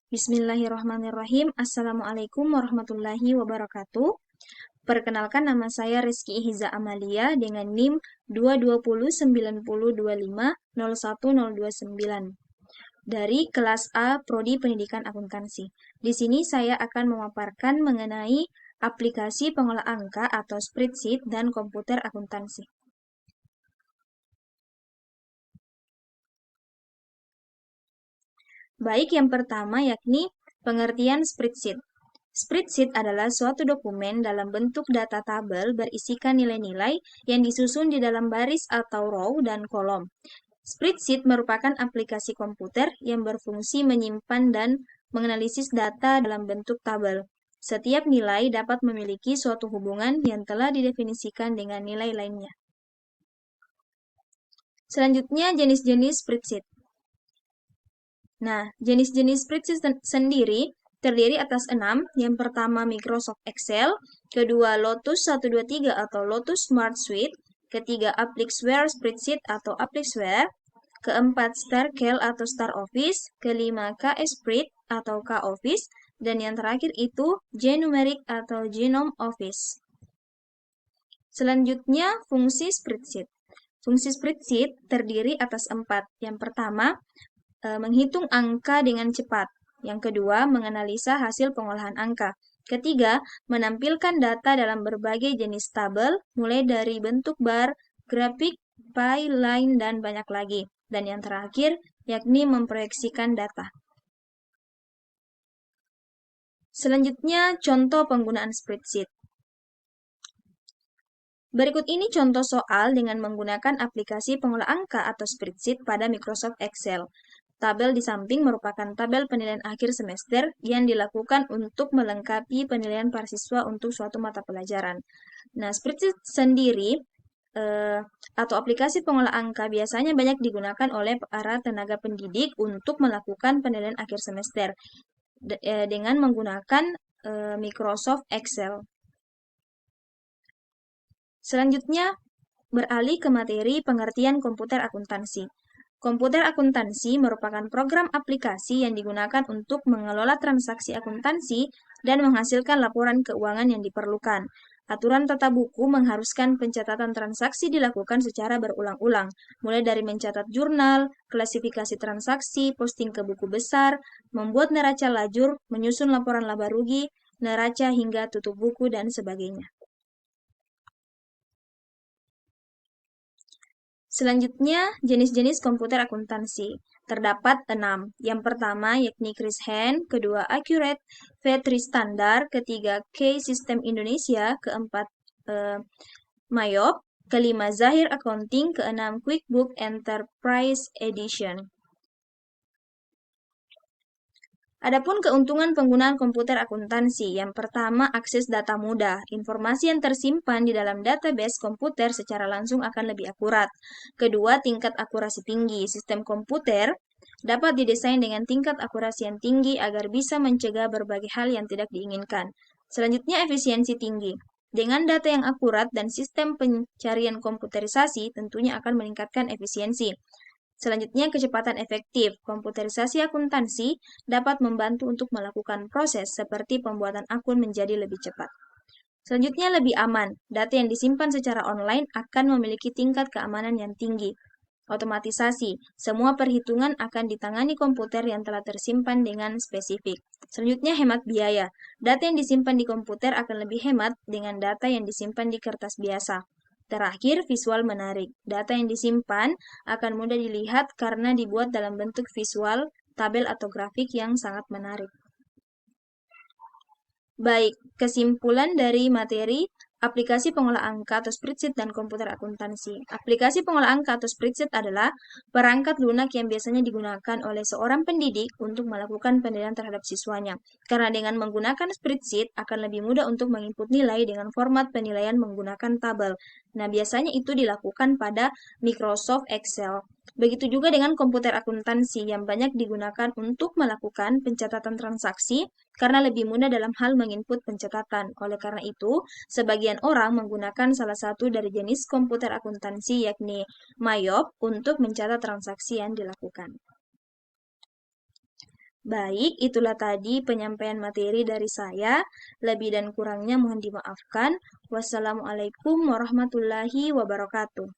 Bismillahirrahmanirrahim. Assalamualaikum warahmatullahi wabarakatuh. Perkenalkan, nama saya Rizky Ihza Amalia dengan NIM 22090250129 dari kelas A Prodi Pendidikan Akuntansi. Di sini saya akan memaparkan mengenai aplikasi pengolah angka atau spreadsheet dan komputer akuntansi. Baik, yang pertama yakni pengertian spreadsheet. Spreadsheet adalah suatu dokumen dalam bentuk data tabel berisikan nilai-nilai yang disusun di dalam baris atau row dan kolom. Spreadsheet merupakan aplikasi komputer yang berfungsi menyimpan dan menganalisis data dalam bentuk tabel. Setiap nilai dapat memiliki suatu hubungan yang telah didefinisikan dengan nilai lainnya. Selanjutnya, jenis-jenis spreadsheet. Nah, jenis-jenis spreadsheet sendiri terdiri atas 6. Yang pertama Microsoft Excel, kedua Lotus 123 atau Lotus Smart Suite, ketiga Applixware Spreadsheet atau Applixware, keempat StarCal atau Star Office, kelima KSpread atau K-Office, dan yang terakhir itu Gnumeric atau Genome Office. Selanjutnya, fungsi spreadsheet. Fungsi spreadsheet terdiri atas 4. Yang pertama, menghitung angka dengan cepat. Yang kedua, menganalisa hasil pengolahan angka. Ketiga, menampilkan data dalam berbagai jenis tabel, mulai dari bentuk bar, grafik, pie, line, dan banyak lagi. Dan yang terakhir, yakni memproyeksikan data. Selanjutnya, contoh penggunaan spreadsheet. Berikut ini contoh soal dengan menggunakan aplikasi pengolah angka atau spreadsheet pada Microsoft Excel. Tabel di samping merupakan tabel penilaian akhir semester yang dilakukan untuk melengkapi penilaian para siswa untuk suatu mata pelajaran. Nah, spreadsheet sendiri atau aplikasi pengolah angka biasanya banyak digunakan oleh para tenaga pendidik untuk melakukan penilaian akhir semester dengan menggunakan Microsoft Excel. Selanjutnya, beralih ke materi pengertian komputer akuntansi. Komputer akuntansi merupakan program aplikasi yang digunakan untuk mengelola transaksi akuntansi dan menghasilkan laporan keuangan yang diperlukan. Aturan tata buku mengharuskan pencatatan transaksi dilakukan secara berulang-ulang, mulai dari mencatat jurnal, klasifikasi transaksi, posting ke buku besar, membuat neraca lajur, menyusun laporan laba rugi, neraca hingga tutup buku, dan sebagainya. Selanjutnya, jenis-jenis komputer akuntansi. Terdapat 6. Yang pertama yakni Chris Hand, kedua Accurate, V3 Standard, ketiga K System Indonesia, keempat Mayop, kelima Zahir Accounting, keenam QuickBook Enterprise Edition. Adapun keuntungan penggunaan komputer akuntansi, yang pertama akses data mudah. Informasi yang tersimpan di dalam database komputer secara langsung akan lebih akurat. Kedua, tingkat akurasi tinggi. Sistem komputer dapat didesain dengan tingkat akurasi yang tinggi agar bisa mencegah berbagai hal yang tidak diinginkan. Selanjutnya, efisiensi tinggi. Dengan data yang akurat dan sistem pencarian komputerisasi tentunya akan meningkatkan efisiensi. Selanjutnya, kecepatan efektif. Komputerisasi akuntansi dapat membantu untuk melakukan proses seperti pembuatan akun menjadi lebih cepat. Selanjutnya, lebih aman. Data yang disimpan secara online akan memiliki tingkat keamanan yang tinggi. Otomatisasi. Semua perhitungan akan ditangani komputer yang telah tersimpan dengan spesifik. Selanjutnya, hemat biaya. Data yang disimpan di komputer akan lebih hemat dengan data yang disimpan di kertas biasa. Terakhir, visual menarik. Data yang disimpan akan mudah dilihat karena dibuat dalam bentuk visual, tabel atau grafik yang sangat menarik. Baik, kesimpulan dari materi aplikasi pengolah angka atau spreadsheet dan komputer akuntansi. Aplikasi pengolah angka atau spreadsheet adalah perangkat lunak yang biasanya digunakan oleh seorang pendidik untuk melakukan penilaian terhadap siswanya. Karena dengan menggunakan spreadsheet akan lebih mudah untuk menginput nilai dengan format penilaian menggunakan tabel. Nah, biasanya itu dilakukan pada Microsoft Excel. Begitu juga dengan komputer akuntansi yang banyak digunakan untuk melakukan pencatatan transaksi karena lebih mudah dalam hal menginput pencatatan. Oleh karena itu, sebagian orang menggunakan salah satu dari jenis komputer akuntansi yakni Mayop untuk mencatat transaksi yang dilakukan. Baik, itulah tadi penyampaian materi dari saya. Lebih dan kurangnya mohon dimaafkan. Wassalamualaikum warahmatullahi wabarakatuh.